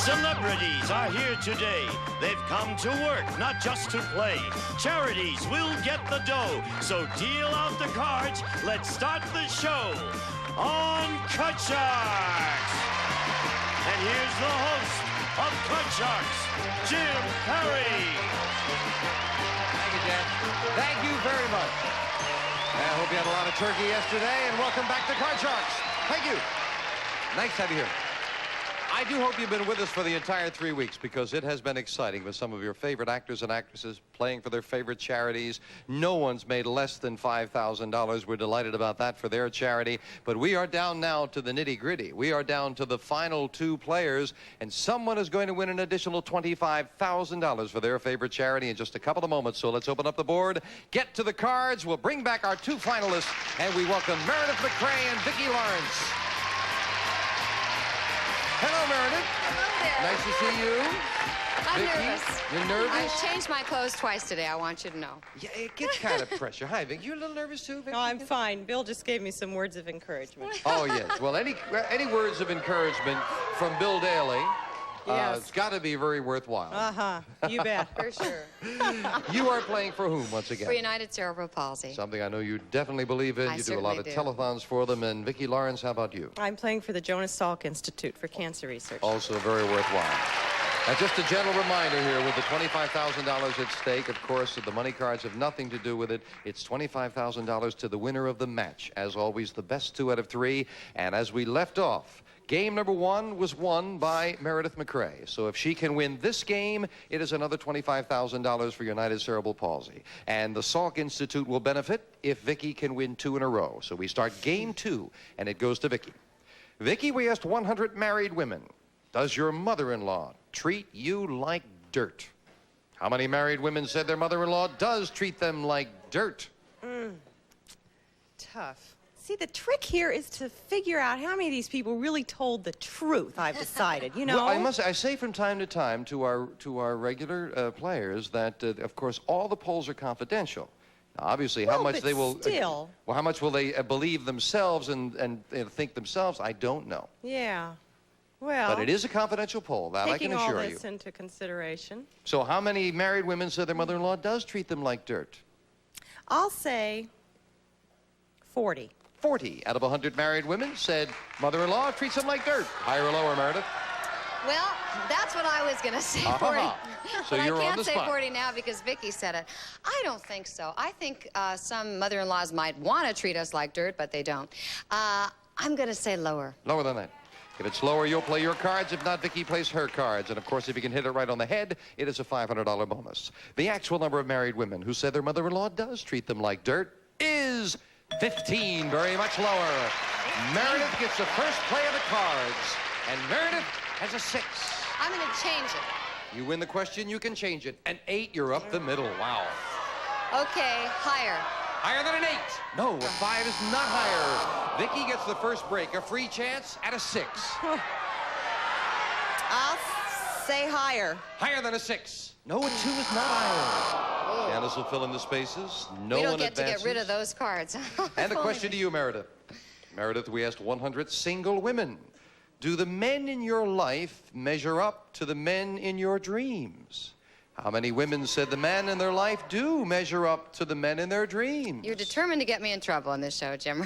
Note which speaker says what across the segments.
Speaker 1: Celebrities are here today. They've come to work, not just to play. Charities will get the dough. So deal out the cards. Let's start the show on Cut Sharks. And here's the host of Cut Sharks, Jim Perry.
Speaker 2: Thank you, Jeff. Thank you very much. I hope you had a lot of turkey yesterday, and welcome back to Cut Sharks. Thank you. Nice to have you here. I do hope you've been with us for the entire 3 weeks, because it has been exciting with some of your favorite actors and actresses playing for their favorite charities. No one's made less than $5,000. We're delighted about that for their charity. But we are down now to the nitty-gritty. We are down to the final 2 players, and someone is going to win an additional $25,000 for their favorite charity in just a couple of moments. So let's open up the board, get to the cards. We'll bring back our 2 finalists, and we welcome Meredith MacRae and Vicki Lawrence. Hello, Meredith.
Speaker 3: Hello there.
Speaker 2: Nice to see you.
Speaker 3: I'm
Speaker 2: Vicki,
Speaker 3: nervous.
Speaker 2: you're nervous?
Speaker 3: I've changed my clothes twice today, I want you to know.
Speaker 2: Yeah, it gets kind of pressure. Hi, Vicki. You a little nervous too, Vicki?
Speaker 4: No, I'm fine. Bill just gave me some words of encouragement.
Speaker 2: Oh, yes. Well, any words of encouragement from Bill Dailey,
Speaker 4: Yes.
Speaker 2: it's got to be very worthwhile.
Speaker 4: Uh-huh. You bet.
Speaker 3: For sure.
Speaker 2: You are playing for whom, once again?
Speaker 3: For United Cerebral Palsy.
Speaker 2: Something I know you definitely believe in.
Speaker 3: I
Speaker 2: You do a lot of
Speaker 3: certainly do.
Speaker 2: telethons for them. And Vicki Lawrence, how about you?
Speaker 4: I'm playing for the Jonas Salk Institute for Cancer Research.
Speaker 2: Also very worthwhile. And just a gentle reminder here, with the $25,000 at stake, of course, the money cards have nothing to do with it. It's $25,000 to the winner of the match. As always, the best 2 out of 3. And as we left off, game number 1 was won by Meredith MacRae. So if she can win this game, it is another $25,000 for United Cerebral Palsy. And the Salk Institute will benefit if Vicki can win 2 in a row. So we start game 2, and it goes to Vicki. Vicki, we asked 100 married women, does your mother-in-law treat you like dirt? How many married women said their mother-in-law does treat them like dirt?
Speaker 4: Tough. See, the trick here is to figure out how many of these people really told the truth, I've decided, you know?
Speaker 2: Well, I say from time to time to our regular players that, of course, all the polls are confidential. Now, obviously, how much
Speaker 4: but
Speaker 2: they will...
Speaker 4: still.
Speaker 2: Well, how much will they believe themselves and think themselves? I don't know.
Speaker 4: Yeah. Well,
Speaker 2: But it is a confidential poll, that I can assure
Speaker 4: taking all
Speaker 2: you.
Speaker 4: this into consideration,
Speaker 2: So how many married women said their mother-in-law does treat them like dirt?
Speaker 4: I'll say 40.
Speaker 2: 40 out of 100 married women said mother-in-law treats them like dirt. Higher or lower, Meredith?
Speaker 3: Well, that's what I was going to say, 40.
Speaker 2: So
Speaker 3: But
Speaker 2: you're
Speaker 3: I
Speaker 2: on the
Speaker 3: can't say
Speaker 2: spot.
Speaker 3: 40 now because Vicki said it. I don't think so. I think some mother-in-laws might want to treat us like dirt, but they don't. I'm going to say lower.
Speaker 2: Lower than that. If it's lower, you'll play your cards. If not, Vicki plays her cards. And, of course, if you can hit it right on the head, it is a $500 bonus. The actual number of married women who said their mother-in-law does treat them like dirt is 15, very much lower. Meredith gets the first play of the cards, and Meredith has a 6.
Speaker 3: I'm going to change it.
Speaker 2: You win the question, you can change it. An 8, you're up the middle. Wow.
Speaker 3: Okay, higher.
Speaker 2: Higher than an 8. No, a 5 is not higher. Vicki gets the first break, a free chance at a 6.
Speaker 4: I'll say higher.
Speaker 2: Higher than a 6. No, a 2 is not higher. Janice will fill in the spaces. No
Speaker 3: we don't
Speaker 2: one
Speaker 3: get
Speaker 2: advances.
Speaker 3: to get rid of those cards.
Speaker 2: And the question to you, Meredith. Meredith, we asked 100 single women. Do the men in your life measure up to the men in your dreams? How many women said the men in their life do measure up to the men in their dreams?
Speaker 3: You're determined to get me in trouble on this show, Jim.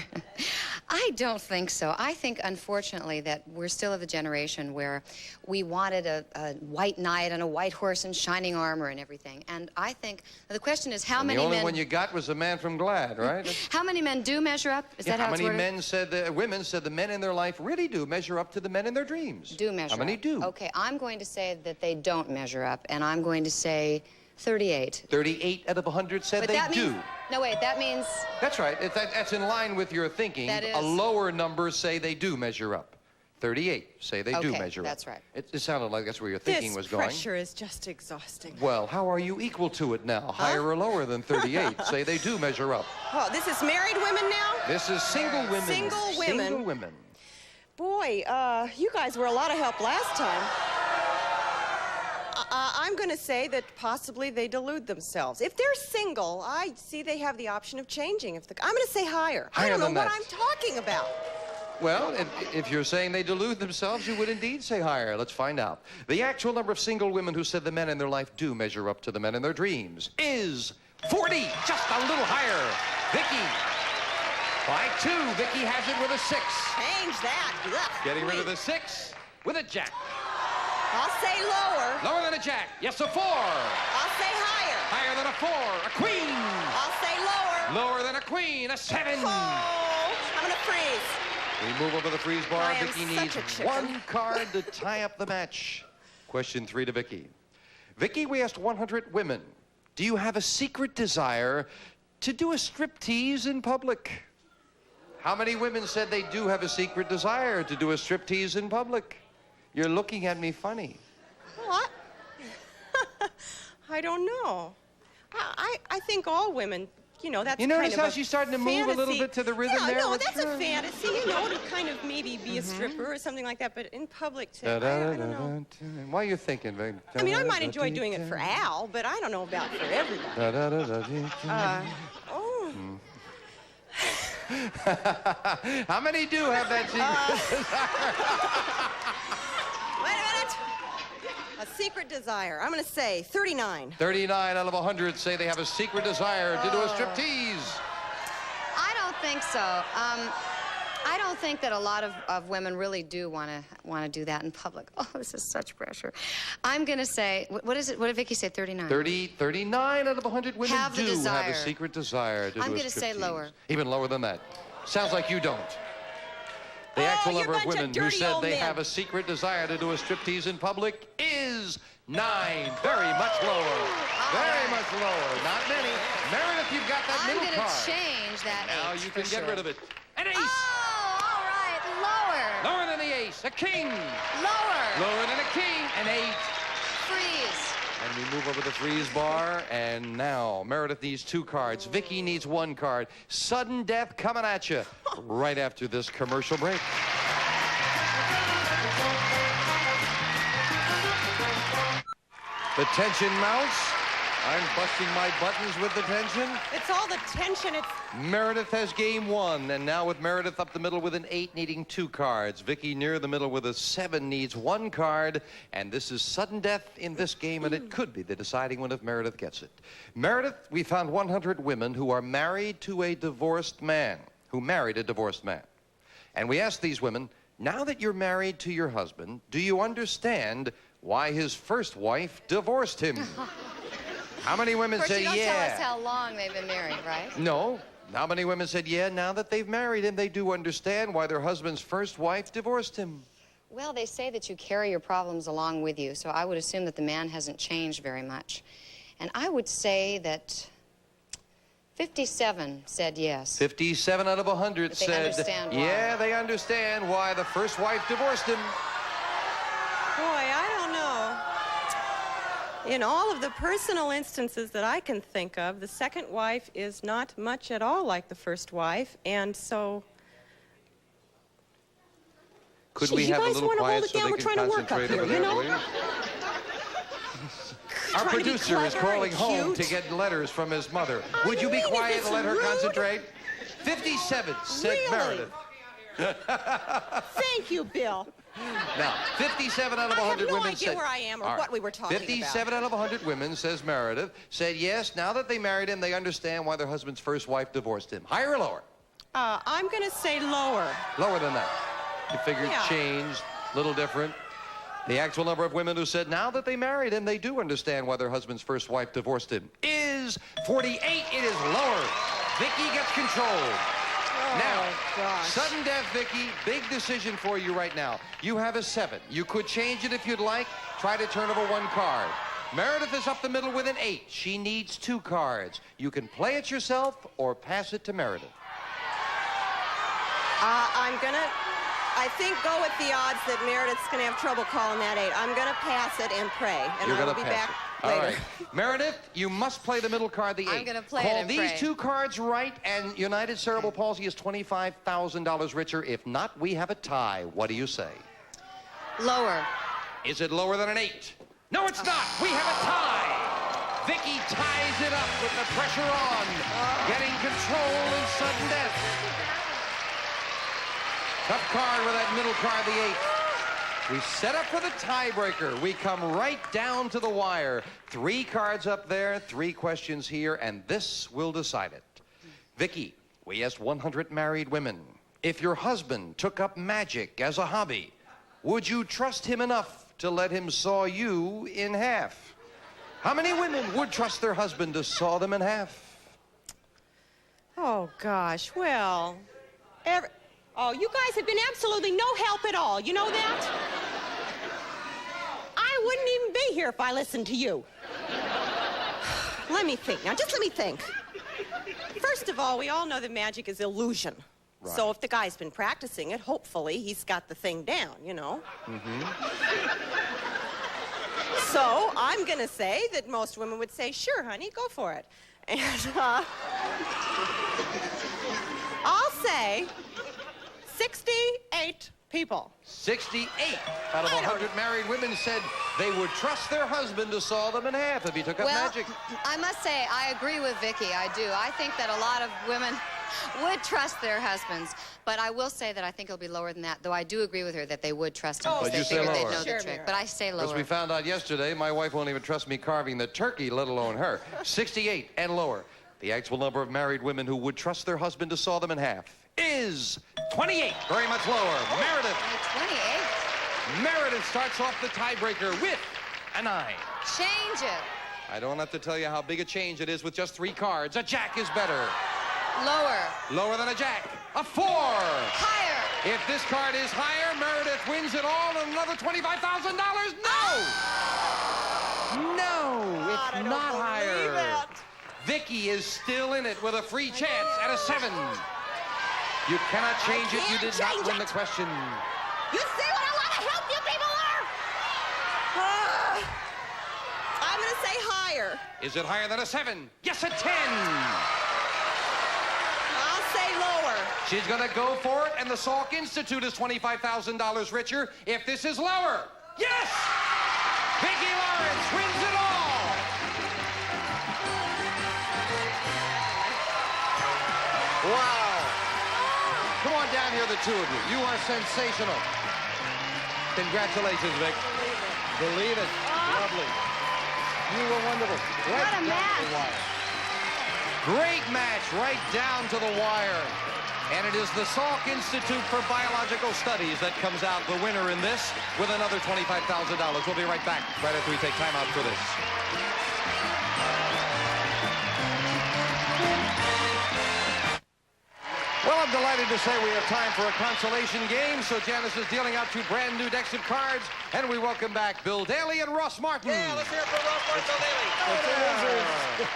Speaker 3: I don't think so. I think, unfortunately, that we're still of a generation where we wanted a white knight on a white horse and shining armor and everything. And I think the question is how many men...
Speaker 2: The only one you got was the man from Glad, right?
Speaker 3: How many men do measure up? Is that how it's
Speaker 2: many
Speaker 3: worded?
Speaker 2: men said women said the men in their life really do measure up to the men in their dreams?
Speaker 3: Do measure
Speaker 2: How many
Speaker 3: up.
Speaker 2: do?
Speaker 3: Okay, I'm going to say that they don't measure up, and I'm going to say 38.
Speaker 2: 38 out of 100 said
Speaker 3: But
Speaker 2: they
Speaker 3: that
Speaker 2: do.
Speaker 3: means... No, wait, that means...
Speaker 2: That's right. That's in line with your thinking.
Speaker 3: That is.
Speaker 2: A lower number say they do measure up. 38 say they do
Speaker 3: Okay,
Speaker 2: measure
Speaker 3: that's
Speaker 2: up.
Speaker 3: right.
Speaker 2: It sounded like that's where your thinking was going.
Speaker 4: This pressure is just exhausting.
Speaker 2: Well, how are you equal to it now? Higher or lower than 38? Say they do measure up.
Speaker 4: Oh, this is married women now?
Speaker 2: This is single women.
Speaker 4: Single women.
Speaker 2: Single women.
Speaker 4: Boy, you guys were a lot of help last time. I'm going to say that possibly they delude themselves. If they're single, I see they have the option of changing. I'm going to say higher.
Speaker 2: Higher
Speaker 4: I don't know
Speaker 2: than
Speaker 4: what
Speaker 2: that.
Speaker 4: I'm talking about.
Speaker 2: Well, if you're saying they delude themselves, you would indeed say higher. Let's find out. The actual number of single women who said the men in their life do measure up to the men in their dreams is 40, just a little higher. Vicky, by 2. Vicky has it with a 6.
Speaker 4: Change that. Ugh,
Speaker 2: Getting rid of
Speaker 4: please.
Speaker 2: the 6 with a jack.
Speaker 4: I'll say lower.
Speaker 2: Lower than a jack. Yes, a 4.
Speaker 4: I'll say higher.
Speaker 2: Higher than a 4. A queen.
Speaker 4: I'll say lower.
Speaker 2: Lower than a queen. A 7.
Speaker 4: Oh, I'm going to freeze.
Speaker 2: We move over the freeze bar.
Speaker 4: I am
Speaker 2: Vicky
Speaker 4: such
Speaker 2: needs
Speaker 4: a chicken.
Speaker 2: 1 card to tie up the match. Question 3 to Vicky. Vicky, we asked 100 women, do you have a secret desire to do a striptease in public? How many women said they do have a secret desire to do a striptease in public? You're looking at me funny.
Speaker 4: What? I don't know. I think all women, you know, that's
Speaker 2: You
Speaker 4: kind
Speaker 2: notice
Speaker 4: of
Speaker 2: how
Speaker 4: a
Speaker 2: she's starting to move a little
Speaker 4: fantasy.
Speaker 2: bit to the rhythm
Speaker 4: Yeah,
Speaker 2: there?
Speaker 4: no,
Speaker 2: with
Speaker 4: that's a
Speaker 2: her?
Speaker 4: fantasy, you know, to kind of maybe be a stripper or something like that, but in public, I don't know.
Speaker 2: Why are you thinking?
Speaker 4: I mean, I might enjoy doing it for Al, but I don't know about for everybody. Oh.
Speaker 2: How many do have that secret desire?
Speaker 4: Wait a minute. A secret desire. I'm going to say 39.
Speaker 2: 39 out of 100 say they have a secret desire to do a striptease.
Speaker 3: I don't think so. I don't think that a lot of women really do want to do that in public. Oh, this is such pressure. I'm going to say, what is it? What did Vicki say, 39?
Speaker 2: 39 out of 100 women
Speaker 3: Have the
Speaker 2: do have a
Speaker 3: desire.
Speaker 2: secret desire to do a striptease.
Speaker 3: I'm gonna say lower.
Speaker 2: Even lower than that. Sounds like you don't. The actual
Speaker 4: you're
Speaker 2: number
Speaker 4: a
Speaker 2: of
Speaker 4: bunch of
Speaker 2: women who
Speaker 4: dirty
Speaker 2: said
Speaker 4: old
Speaker 2: they
Speaker 4: men.
Speaker 2: have a secret desire to do a striptease in public is 9. Very much lower. Very much lower. Not many. Meredith, you've got that
Speaker 3: I'm
Speaker 2: middle
Speaker 3: going
Speaker 2: card.
Speaker 3: to change that
Speaker 2: Now
Speaker 3: H
Speaker 2: you
Speaker 3: for
Speaker 2: can get
Speaker 3: sure.
Speaker 2: rid of it. An ace.
Speaker 3: Oh, all right, lower.
Speaker 2: Lower than the ace. A king.
Speaker 3: Lower.
Speaker 2: Lower than a king. An 8.
Speaker 3: Freeze.
Speaker 2: And we move over the freeze bar, and now Meredith needs 2 cards. Vicky needs 1 card. Sudden death coming at you right after this commercial break. The tension mounts. I'm busting my buttons with the tension.
Speaker 4: It's all the tension. It's
Speaker 2: Meredith has game 1, and now with Meredith up the middle with an 8 needing 2 cards. Vicky near the middle with a 7 needs 1 card, and this is sudden death in this game, and it could be the deciding one if Meredith gets it. Meredith, we found 100 women who are married to a divorced man, who married a divorced man. And we asked these women, now that you're married to your husband, do you understand why his first wife divorced him? How many women
Speaker 3: Of course,
Speaker 2: say
Speaker 3: you don't
Speaker 2: yeah?
Speaker 3: tell us how long they've been married, right?
Speaker 2: No. How many women said, yeah, now that they've married him, they do understand why their husband's first wife divorced him?
Speaker 3: Well, they say that you carry your problems along with you, so I would assume that the man hasn't changed very much. And I would say that 57 said yes.
Speaker 2: 57 out of 100
Speaker 3: But they
Speaker 2: said,
Speaker 3: understand why.
Speaker 2: yeah, they understand why the first wife divorced him.
Speaker 4: Boy, I don't know. In all of the personal instances that I can think of, the second wife is not much at all like the first wife, and so...
Speaker 2: Could
Speaker 4: Gee,
Speaker 2: we
Speaker 4: you
Speaker 2: have a
Speaker 4: guys
Speaker 2: little
Speaker 4: wanna
Speaker 2: quiet
Speaker 4: hold it
Speaker 2: so
Speaker 4: down?
Speaker 2: they
Speaker 4: We're
Speaker 2: can
Speaker 4: trying to work up
Speaker 2: concentrate
Speaker 4: here,
Speaker 2: over
Speaker 4: you
Speaker 2: there,
Speaker 4: know?
Speaker 2: please? Our
Speaker 4: Trying to be
Speaker 2: producer is
Speaker 4: clever
Speaker 2: calling
Speaker 4: and
Speaker 2: home
Speaker 4: cute.
Speaker 2: to get letters from his mother.
Speaker 4: What
Speaker 2: Would
Speaker 4: do
Speaker 2: you be
Speaker 4: mean, if
Speaker 2: quiet
Speaker 4: it's
Speaker 2: and let her
Speaker 4: rude?
Speaker 2: concentrate? 57 said
Speaker 4: Really?
Speaker 2: Meredith.
Speaker 4: Thank you, Bill.
Speaker 2: Now, 57 out of
Speaker 4: I have
Speaker 2: 100
Speaker 4: no
Speaker 2: women
Speaker 4: idea
Speaker 2: said...
Speaker 4: where I am or
Speaker 2: All right.
Speaker 4: what we were talking
Speaker 2: 57 out of 100 women, says Meredith, said yes, now that they married him, they understand why their husband's first wife divorced him. Higher or lower?
Speaker 4: I'm going to say lower.
Speaker 2: Lower than that. You figured
Speaker 4: Yeah.
Speaker 2: changed, little different. The actual number of women who said now that they married him, they do understand why their husband's first wife divorced him is 48. It is lower. Vicky gets control. Now,
Speaker 4: gosh.
Speaker 2: sudden death, Vicky, big decision for you right now. You have a 7. You could change it if you'd like. Try to turn over 1 card. Meredith is up the middle with an 8. She needs 2 cards. You can play it yourself or pass it to Meredith.
Speaker 4: I'm going to, I think, go with the odds that Meredith's going to have trouble calling that 8. I'm going to pass it and pray, and
Speaker 2: You're
Speaker 4: I will
Speaker 2: gonna
Speaker 4: be
Speaker 2: pass
Speaker 4: back
Speaker 2: it.
Speaker 4: later.
Speaker 2: All right. Meredith, you must play the middle card, the 8.
Speaker 3: I'm gonna play
Speaker 2: Call
Speaker 3: it and
Speaker 2: these
Speaker 3: pray.
Speaker 2: 2 cards right, and United Cerebral Palsy is $25,000 richer. If not, we have a tie. What do you say?
Speaker 3: Lower.
Speaker 2: Is it lower than an 8? No, it's not. We have a tie. Vicky ties it up with the pressure on, getting control in sudden death. Tough card with that middle card, the 8. We set up for the tiebreaker. We come right down to the wire. 3 cards up there, 3 questions here, and this will decide it. Vicki, we asked 100 married women, if your husband took up magic as a hobby, would you trust him enough to let him saw you in half? How many women would trust their husband to saw them in half?
Speaker 4: Oh, gosh, well, oh, you guys have been absolutely no help at all. You know that? I wouldn't even be here if I listened to you. Let me think. Now, just let me think. First of all, we all know that magic is illusion. Right. So if the guy's been practicing it, hopefully he's got the thing down, you know? So I'm going to say that most women would say, sure, honey, go for it. And I'll say 68 people.
Speaker 2: 68 out of 100 married women said they would trust their husband to saw them in half if he took up magic.
Speaker 3: I must say, I agree with Vicki. I do. I think that a lot of women would trust their husbands. But I will say that I think it'll be lower than that, though I do agree with her that they would trust him.
Speaker 2: But
Speaker 3: they
Speaker 2: you say
Speaker 3: figure
Speaker 2: lower.
Speaker 3: they'd know the trick. But I say lower.
Speaker 2: As we found out yesterday, my wife won't even trust me carving the turkey, let alone her. 68 and lower. The actual number of married women who would trust their husband to saw them in half is 28. Very much lower. Meredith.
Speaker 3: 28.
Speaker 2: Meredith starts off the tiebreaker with a 9.
Speaker 3: Change it.
Speaker 2: I don't have to tell you how big a change it is with just 3 cards. A jack is better.
Speaker 3: Lower.
Speaker 2: Lower than a jack. A 4.
Speaker 3: Higher.
Speaker 2: If this card is higher, Meredith wins it all and another $25,000. No! No, it's not higher. Vicki is still in it with a free chance at a 7. You cannot change it. You did not win the question.
Speaker 4: You see what a lot of help you people are? I'm going to say higher.
Speaker 2: Is it higher than a 7? Yes, a 10.
Speaker 4: I'll say lower.
Speaker 2: She's going to go for it, and the Salk Institute is $25,000 richer if this is lower. Yes! Vicki Lawrence wins it all. Wow. Come on down here, the two of you. You are sensational. Congratulations, Vic. Believe it. Lovely. You were wonderful.
Speaker 3: What a match.
Speaker 2: Great match, right down to the wire. And it is the Salk Institute for Biological Studies that comes out the winner in this with another $25,000. We'll be right back right after we take time out for this. Well, I'm delighted to say we have time for a consolation game. So Janice is dealing out 2 brand new decks of cards. And we welcome back Bill Dailey and Ross Martin.
Speaker 5: Yeah, let's hear it for Ross Martin, Bill Dailey.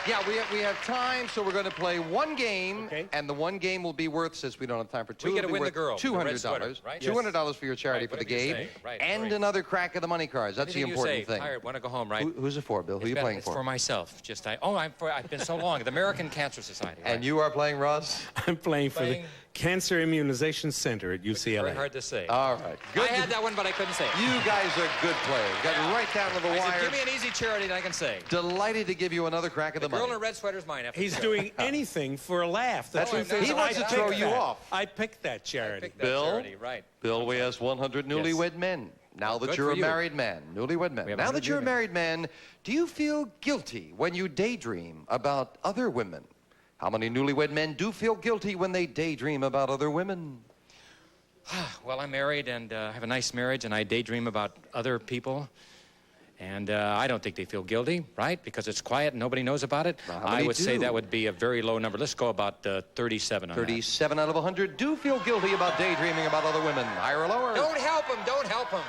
Speaker 2: Yeah, we have time, so we're going to play 1 game, and the 1 game will be worth, since we don't have time for 2,
Speaker 5: we get to win the girl,
Speaker 2: $200,
Speaker 5: the red sweater, right?
Speaker 2: $200 for your charity for the game, and another crack of the money cards. That's the important thing.
Speaker 5: I want to go home, right?
Speaker 2: Who's it for, Bill? Who are you playing for?
Speaker 5: It's for myself. I've been so long. The American Cancer Society. Right?
Speaker 2: And you are playing, Ross?
Speaker 6: I'm playing for the Cancer Immunization Center at UCLA.
Speaker 5: Very hard to say.
Speaker 2: All right. Good.
Speaker 5: I had that one, but I couldn't say it.
Speaker 2: You guys are good players. Got right down to the wire.
Speaker 5: Give me an easy charity that I can say.
Speaker 2: Delighted to give you another crack of the money.
Speaker 5: The girl in a red sweater is mine.
Speaker 6: He's doing anything for a laugh. The truth is,
Speaker 2: he wants to throw you off.
Speaker 6: I picked that charity.
Speaker 5: I picked that
Speaker 2: Bill,
Speaker 5: charity, right.
Speaker 2: Bill, we asked 100 newlywed men. Now that you're a married man, newlywed men. Now that you're a married man, do you feel guilty when you daydream about other women? How many newlywed men do feel guilty when they daydream about other women?
Speaker 5: Well, I'm married and have a nice marriage, and I daydream about other people. And I don't think they feel guilty, right? Because it's quiet and nobody knows about it. I would say that would be a very low number. Let's go about 37 on
Speaker 2: 37 out of 100 do feel guilty about daydreaming about other women. Higher or lower?
Speaker 5: Don't help them. Don't help them.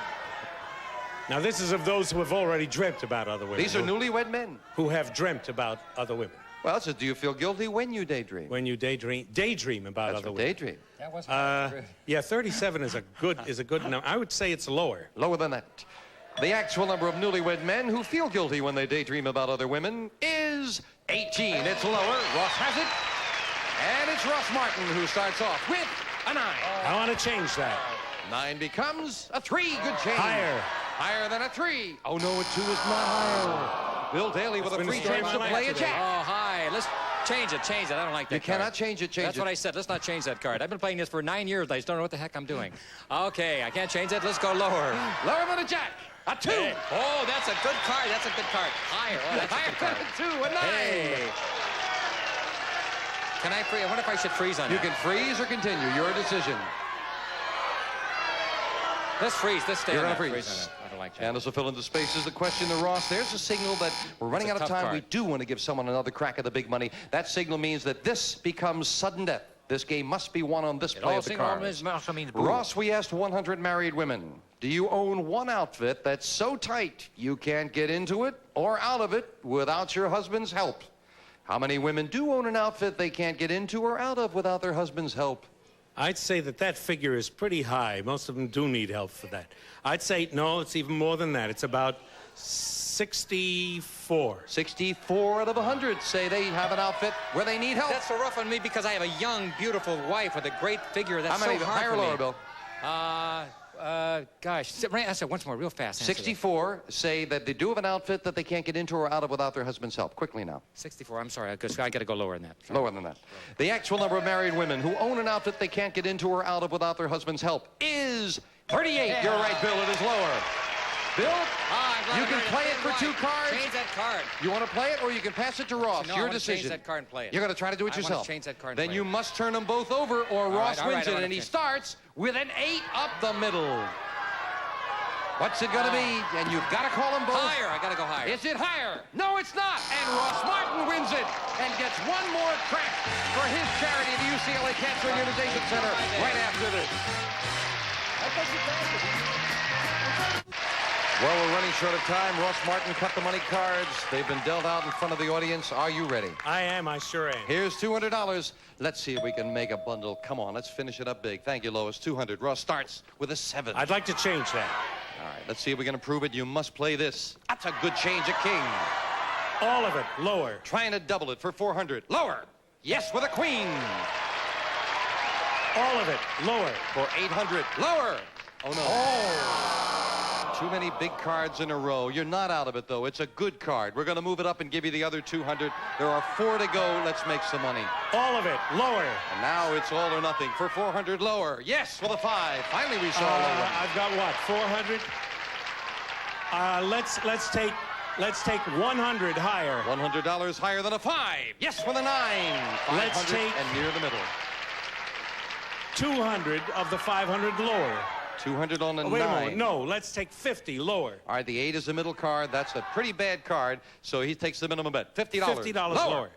Speaker 6: Now, this is of those who have already dreamt about other women.
Speaker 2: These are newlywed men.
Speaker 6: Who have dreamt about other women.
Speaker 2: Well, it says, do you feel guilty when you daydream?
Speaker 6: When you daydream about other women.
Speaker 2: Daydream.
Speaker 5: That wasn't
Speaker 6: yeah, 37 is a good number. I would say it's lower.
Speaker 2: Lower than that. The actual number of newlywed men who feel guilty when they daydream about other women is 18. It's lower. Ross has it. And it's Ross Martin who starts off with a 9.
Speaker 6: I want to change that.
Speaker 2: 9 becomes a 3. Good change.
Speaker 6: Higher.
Speaker 2: Higher than a 3. Oh, no, a 2 is not higher. Bill Dailey with a free chance to play a jack.
Speaker 5: Oh, high. Change it. I don't like that
Speaker 2: You cannot change it.
Speaker 5: That's what I said. Let's not change that card. I've been playing this for 9 years. I just don't know what the heck I'm doing. Okay, I can't change it. Let's go lower.
Speaker 2: Lower than a jack. A 2.
Speaker 5: Hey. Oh, that's a good card. That's a good card. Higher. Oh, that's
Speaker 2: Higher
Speaker 5: a good card.
Speaker 2: 2, a 9.
Speaker 5: Hey. Can I freeze? I wonder if I should freeze on
Speaker 2: You
Speaker 5: that.
Speaker 2: can freeze or continue. Your decision.
Speaker 5: Let's freeze. Let's stay
Speaker 2: You're
Speaker 5: on
Speaker 2: going to
Speaker 5: that.
Speaker 2: freeze.
Speaker 5: On that. I don't like that.
Speaker 2: And this will fill in the spaces. The question to Ross, there's a signal that we're running out of time.
Speaker 5: Card.
Speaker 2: We do want to give someone another crack at the big money. That signal means that this becomes sudden death. This game must be won on this play of the cards. Ross, we asked 100 married women. Do you own one outfit that's so tight you can't get into it or out of it without your husband's help? How many women do own an outfit they can't get into or out of without their husband's help?
Speaker 6: I'd say that figure is pretty high. Most of them do need help for that. I'd say, no, it's even more than that. It's about 64.
Speaker 2: 64 out of 100 say they have an outfit where they need help.
Speaker 5: That's so rough on me because I have a young, beautiful wife with a great figure. That's
Speaker 2: How many?
Speaker 5: so hard
Speaker 2: Higher
Speaker 5: for
Speaker 2: or lower,
Speaker 5: me.
Speaker 2: Bill?
Speaker 5: Gosh. Answer once more, real fast.
Speaker 2: 64 say that they do have an outfit that they can't get into or out of without their husband's help. Quickly now.
Speaker 5: 64. I'm sorry. I got to go lower than that. Sorry.
Speaker 2: Lower than that. The actual number of married women who own an outfit they can't get into or out of without their husband's help is 38.
Speaker 5: Yeah.
Speaker 2: You're right, Bill. It is lower. Bill, you can play it for 2 cards.
Speaker 5: Change that card.
Speaker 2: You want to play it or you can pass it to Ross.
Speaker 5: No,
Speaker 2: Your
Speaker 5: I want to
Speaker 2: decision.
Speaker 5: change that card and play it.
Speaker 2: You're going to try to do it
Speaker 5: I
Speaker 2: yourself.
Speaker 5: want to change that card and
Speaker 2: Then
Speaker 5: play
Speaker 2: you
Speaker 5: it.
Speaker 2: must turn them both over or Ross wins it, and he
Speaker 5: change.
Speaker 2: starts with an 8 up the middle. What's it going to be? And you've got to call them both.
Speaker 5: Higher. I got to go higher.
Speaker 2: Is it higher? No, it's not. And Ross Martin wins it and gets one more crack for his charity, the UCLA Cancer Immunization Center, right after this. Well, we're running short of time. Ross Martin cut the money cards. They've been dealt out in front of the audience. Are you ready?
Speaker 6: I am. I sure am.
Speaker 2: Here's $200. Let's see if we can make a bundle. Come on, let's finish it up big. Thank you, Lois. 200. Ross starts with a 7.
Speaker 6: I'd like to change that.
Speaker 2: All right, let's see if we can improve it. You must play this. That's a good change, a king.
Speaker 6: All of it. Lower.
Speaker 2: Trying to double it for 400. Lower. Yes, with a queen.
Speaker 6: All of it. Lower.
Speaker 2: For 800. Lower. Oh, no. Oh. Too many big cards in a row. You're not out of it, though. It's a good card. We're going to move it up and give you the other 200. There are 4 to go. Let's make some money.
Speaker 6: All of it. Lower.
Speaker 2: And now it's all or nothing for 400. Lower. Yes, with a 5. Finally, we saw a low one.
Speaker 6: I've got what? 400. Let's take 100 higher.
Speaker 2: $100 higher than a 5. Yes, with a 9.
Speaker 6: Let's
Speaker 2: 500
Speaker 6: take-
Speaker 2: and near the middle.
Speaker 6: 200 of the 500 lower.
Speaker 2: 200 on the
Speaker 6: Oh, wait
Speaker 2: 9.
Speaker 6: a moment. No, let's take 50 lower.
Speaker 2: All right, the 8 is the middle card. That's a pretty bad card, so he takes the minimum bet. $50.
Speaker 6: $50 lower.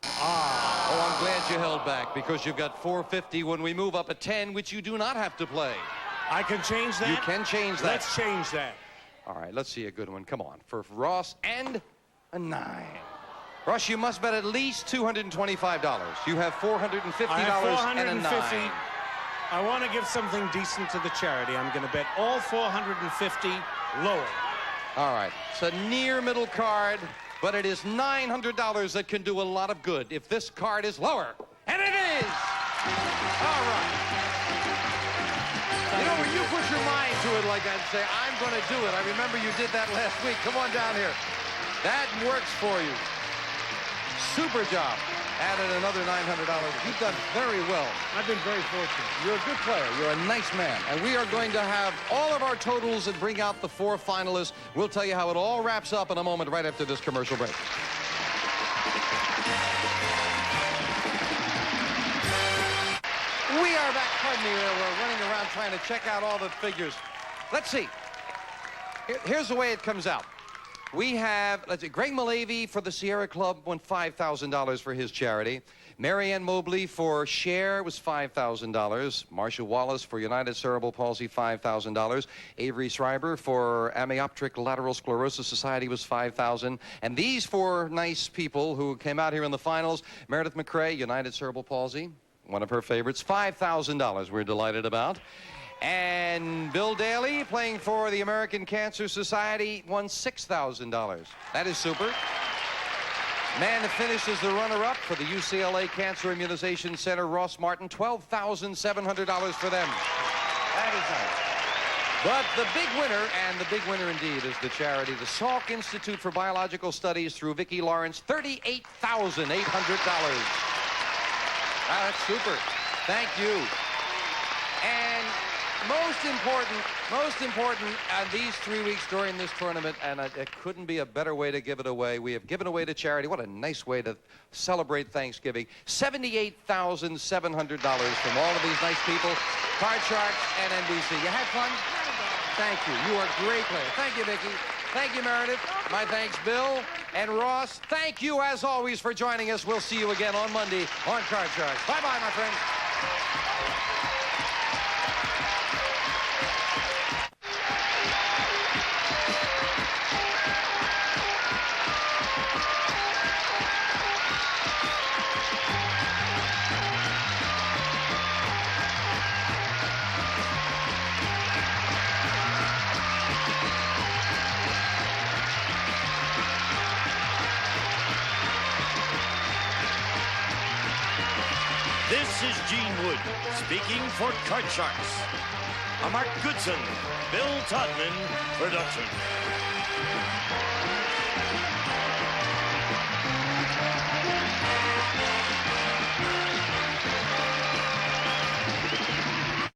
Speaker 2: Oh, I'm glad you held back because you've got 450 when we move up a 10, which you do not have to play.
Speaker 6: I can change that?
Speaker 2: You can change that.
Speaker 6: Let's change that.
Speaker 2: All right, let's see a good one. Come on. For Ross and a 9. Ross, you must bet at least $225. You have $450
Speaker 6: I have
Speaker 2: and a
Speaker 6: 450.
Speaker 2: 9.
Speaker 6: I want to give something decent to the charity. I'm going to bet all 450 lower.
Speaker 2: All right, it's a near middle card, but it is $900 that can do a lot of good if this card is lower. And it is! All right. You know, when you put your mind to it like that and say, I'm going to do it. I remember you did that last week. Come on down here. That works for you. Super job. Added another $900. You've done very well.
Speaker 6: I've been very fortunate.
Speaker 2: You're a good player. You're a nice man. And we are going to have all of our totals and bring out the 4 finalists. We'll tell you how it all wraps up in a moment right after this commercial break. We are back. Pardon me. We're running around trying to check out all the figures. Let's see. Here's the way it comes out. We have, let's see, Greg Malavy for the Sierra Club won $5,000 for his charity. Marianne Mobley for Share was $5,000. Marcia Wallace for United Cerebral Palsy, $5,000. Avery Schreiber for Amyoptric Lateral Sclerosis Society was $5,000. And these 4 nice people who came out here in the finals, Meredith MacRae, United Cerebral Palsy, one of her favorites, $5,000 we're delighted about. And Bill Dailey, playing for the American Cancer Society, won $6,000. That is super. Man that finishes the runner-up for the UCLA Cancer Immunization Center, Ross Martin, $12,700 for them. That is nice. But the big winner, and the big winner indeed, is the charity, the Salk Institute for Biological Studies through Vicki Lawrence, $38,800. Wow, that's super. Thank you. And most important, these 3 weeks during this tournament, and it couldn't be a better way to give it away. We have given away to charity. What a nice way to celebrate Thanksgiving. $78,700 from all of these nice people, Card Sharks and NBC. You had fun? Thank you. You are great players. Thank you, Vicki. Thank you, Meredith. My thanks, Bill and Ross. Thank you, as always, for joining us. We'll see you again on Monday on Card Sharks. Bye-bye, my friends.
Speaker 1: This is Gene Wood speaking for Card Sharks. A Mark Goodson, Bill Todman production.